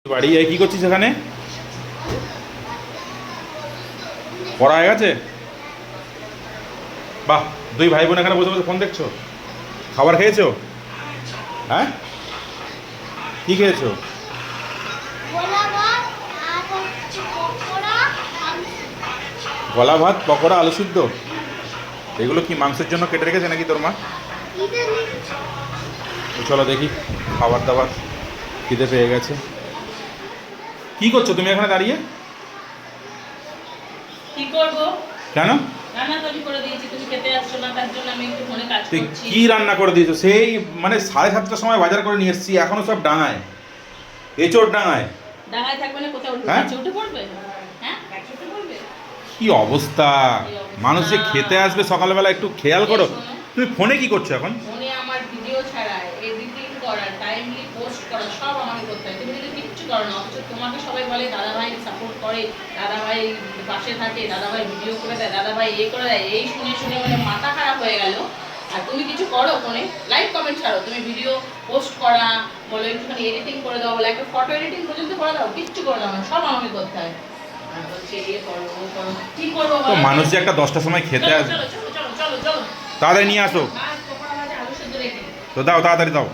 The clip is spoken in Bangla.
বাড়ি যাই কি করছিস এখানে? পড়া হয়ে গেছে? বাহ, দুই ভাই বোন এখানে বসে বসে ফোন দেখছো? খাবার খেয়েছো? হ্যাঁ, কি খেয়েছো? গলা ভাত, পকোড়া, আলু সিদ্ধ। এগুলো কি মাংসের জন্য কেটে রেখেছে নাকি তোর মা? তো চলো দেখি খাবার দাবার, খিদে পেয়ে গেছে। কি করছো তুমি এখানে দাঁড়িয়ে? কি করব? কেন? রান্না তৈরি করে দিয়েছি, তুমি খেতে আসছো না, তার জন্য আমি একটু ফোনে কাজ তুই করছি। কি রান্না করে দিয়েছো? সেই মানে 7:30টার সময় বাজার করে নিয়ে এসেছি, এখনো সব ডাঙায়, এঁচোড় ডাঙায়। ডাঙায় থাকবে না, কোথাও উঠবে? হ্যাঁ? গাছে উঠে পড়বে? হ্যাঁ, গাছে উঠে পড়বে? কি অবস্থা! এই অবস্থা। মানুষ যে খেতে আসবে সকালবেলা একটু খেয়াল করো। এই শোনো, তুমি ফোনে কি করছো এখন? ফোনে আমার ভিডিও ছাড়ায় এডিটিং করা, টাইমলি পোস্ট করা সব আমাকে করতে হয়। তুমি যদি কিচ্ছু করো না, অথচ তোমাকে সবাই বলে দাদা ভাই সাপোর্ট করে, দাদা ভাই পাশে থাকে, দাদা ভাই ভিডিও করে দেয়, দাদা ভাই এ করে দেয়। এই শুনে শুনে মানে মাথা খারাপ হয়ে গেল। আর তুমি কিছু করো ফোনে, লাইক কমেন্ট ছাড়ো, তুমি ভিডিও পোস্ট করা বলো, একটুখানি এডিটিং করে দাও বলো, একটা ফটো এডিটিং পর্যন্ত করে দাও, কিচ্ছু করে দাও না, সব আমাকে করতে হয়। আর বলছে এ করো ও করো, কি করবো তো বলো? মানুষ যে একটা 10টার সময় খেতে চলো আসবে, চলো চলো চলো চলো চলো, তাড়াতাড়ি নিয়ে আসো। মাছ পকোড়া ভাজা আলু সেদ্ধ রেডি। তো দাও, তাড়াতাড়ি দাও।